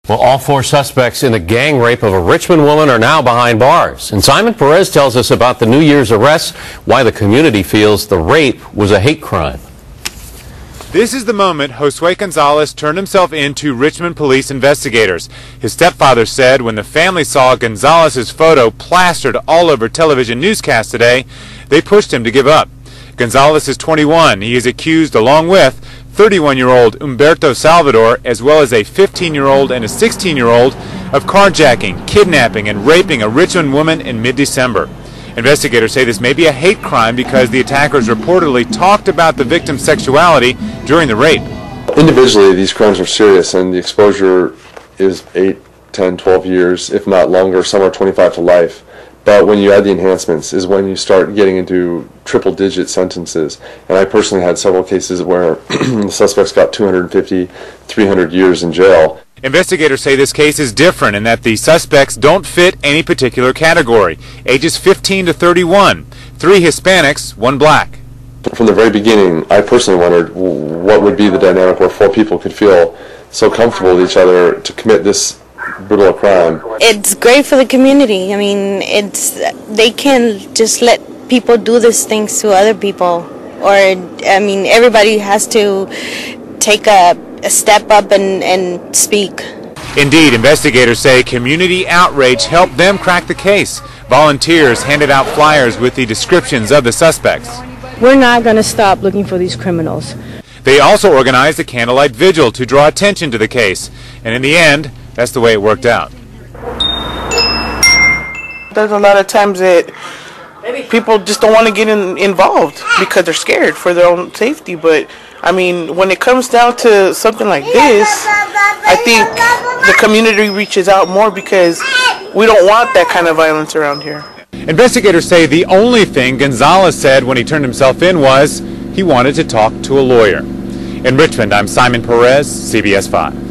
Well, all four suspects in the gang rape of a Richmond woman are now behind bars. And Simon Perez tells us about the New Year's arrests, why the community feels the rape was a hate crime. This is the moment Josue Gonzalez turned himself in to Richmond police investigators. His stepfather said when the family saw Gonzalez's photo plastered all over television newscasts today, they pushed him to give up. Gonzalez is 21. He is accused, along with 31-year-old Humberto Salvador, as well as a 15-year-old and a 16-year-old, of carjacking, kidnapping, and raping a Richmond woman in mid-December. Investigators say this may be a hate crime because the attackers reportedly talked about the victim's sexuality during the rape. Individually, these crimes are serious, and the exposure is 8, 10, 12 years, if not longer. Some are 25 to life. But when you add the enhancements is when you start getting into triple-digit sentences. And I personally had several cases where the suspects got 250, 300 years in jail. Investigators say this case is different in that the suspects don't fit any particular category. Ages 15 to 31, 3 Hispanics, 1 black. From the very beginning, I personally wondered what would be the dynamic where 4 people could feel so comfortable with each other to commit this brutal crime. It's great for the community. I mean, they can't just let people do these things to other people. Or, I mean, everybody has to take a step up and speak. Indeed, investigators say community outrage helped them crack the case. Volunteers handed out flyers with the descriptions of the suspects. We're not going to stop looking for these criminals. They also organized a candlelight vigil to draw attention to the case. And in the end, that's the way it worked out. There's a lot of times that people just don't want to get involved because they're scared for their own safety. But, I mean, when it comes down to something like this, I think the community reaches out more because we don't want that kind of violence around here. Investigators say the only thing Gonzalez said when he turned himself in was he wanted to talk to a lawyer. In Richmond, I'm Simon Perez, CBS 5.